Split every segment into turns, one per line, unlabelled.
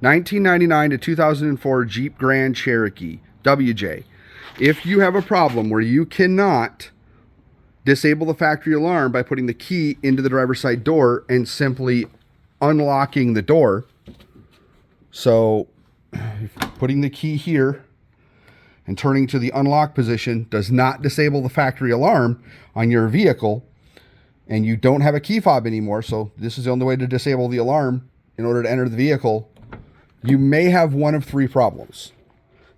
1999 to 2004 Jeep Grand Cherokee, WJ. If you have a problem where you cannot disable the factory alarm by putting the key into the driver's side door and simply unlocking the door, so putting the key here and turning to the unlock position does not disable the factory alarm on your vehicle, and you don't have a key fob anymore, so this is the only way to disable the alarm in order to enter the vehicle, you may have one of three problems.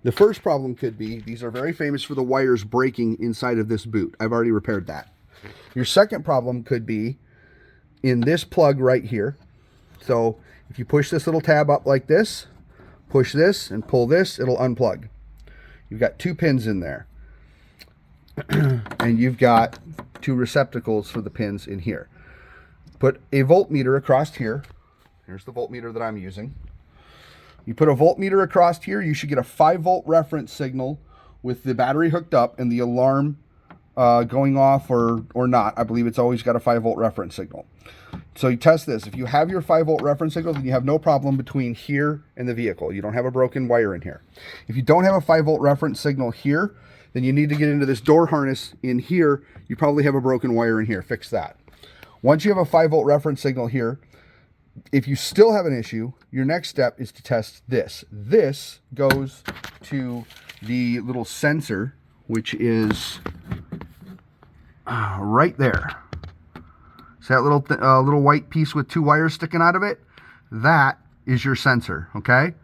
The first problem could be, these are very famous for the wires breaking inside of this boot. I've already repaired that. Your second problem could be in this plug right here. So if you push this little tab up like this, push this and pull this, it'll unplug. You've got two pins in there. And you've got two receptacles for the pins in here. Put a voltmeter across here. Here's the voltmeter that I'm using. You put a voltmeter across here, you should get a 5-volt reference signal with the battery hooked up and the alarm going off or not. I believe it's always got a 5-volt reference signal. So you test this. If you have your 5-volt reference signal, then you have no problem between here and the vehicle. You don't have a broken wire in here. If you don't have a 5-volt reference signal here, then you need to get into this door harness in here. You probably have a broken wire in here. Fix that. Once you have a 5-volt reference signal here, if you still have an issue, your next step is to test this. This goes to the little sensor, which is right there. See that little white piece with two wires sticking out of it? That is your sensor, okay?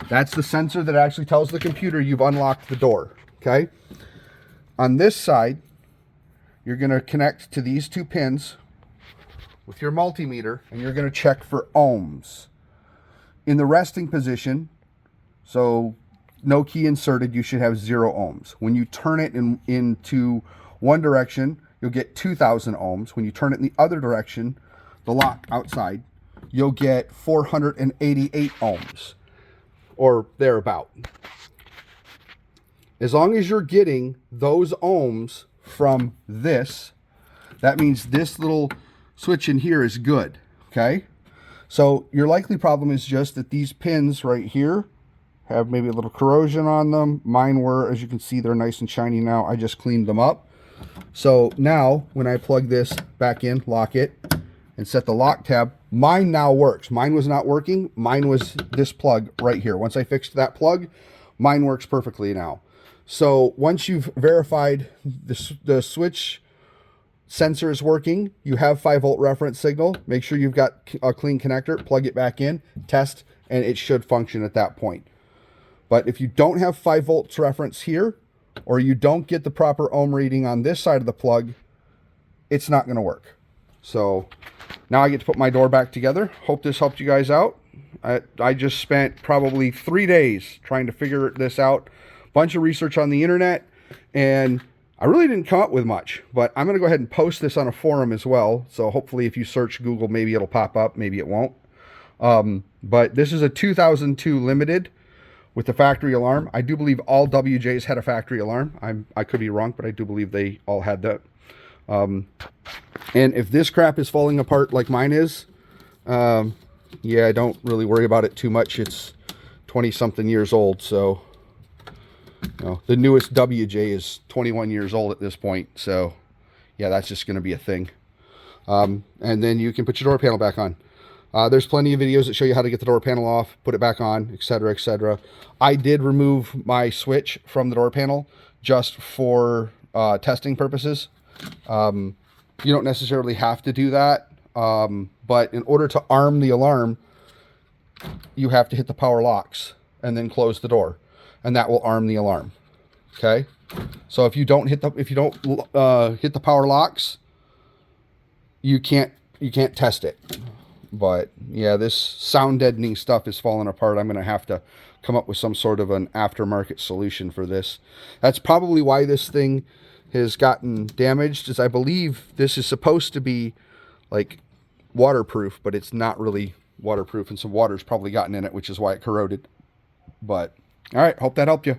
That's the sensor that actually tells the computer you've unlocked the door, okay? On this side, you're going to connect to these two pins with your multimeter, and you're going to check for ohms. In the resting position, so no key inserted, you should have 0 ohms. When you turn it into one direction, you'll get 2,000 ohms. When you turn it in the other direction, the lock outside, you'll get 488 ohms, or thereabout. As long as you're getting those ohms from this, that means this little switch in here is good, okay? So your likely problem is just that these pins right here have maybe a little corrosion on them. Mine were, as you can see, they're nice and shiny now. I just cleaned them up. So now when I plug this back in, lock it, and set the lock tab, mine now works. Mine was not working. Mine was this plug right here. Once I fixed that plug, mine works perfectly now. So once you've verified the switch sensor is working, you have 5-volt reference signal, make sure you've got a clean connector, plug it back in, test, and it should function at that point. But if you don't have 5 volts reference here, or you don't get the proper ohm reading on this side of the plug, it's not going to work. So now I get to put my door back together. Hope this helped you guys out. I just spent probably 3 days trying to figure this out. Bunch of research on the internet, and I really didn't come up with much, but I'm going to go ahead and post this on a forum as well. So hopefully if you search Google, maybe it'll pop up, maybe it won't. But this is a 2002 Limited with the factory alarm. I do believe all WJs had a factory alarm. I could be wrong, but I do believe they all had that. And if this crap is falling apart like mine is, yeah, I don't really worry about it too much. It's 20-something years old, so... the newest WJ is 21 years old at this point, so yeah, that's just going to be a thing. And then you can put your door panel back on. There's plenty of videos that show you how to get the door panel off, put it back on, etc., etc. I did remove my switch from the door panel just for testing purposes. You don't necessarily have to do that, but in order to arm the alarm, you have to hit the power locks and then close the door, and that will arm the alarm. Okay, so if you don't hit the power locks, you can't test it. But yeah, this sound deadening stuff is falling apart. I'm going to have to come up with some sort of an aftermarket solution for this. That's probably why this thing has gotten damaged, is I believe this is supposed to be like waterproof, but it's not really waterproof, and some water's probably gotten in it, which is why it corroded. But all right, hope that helped you.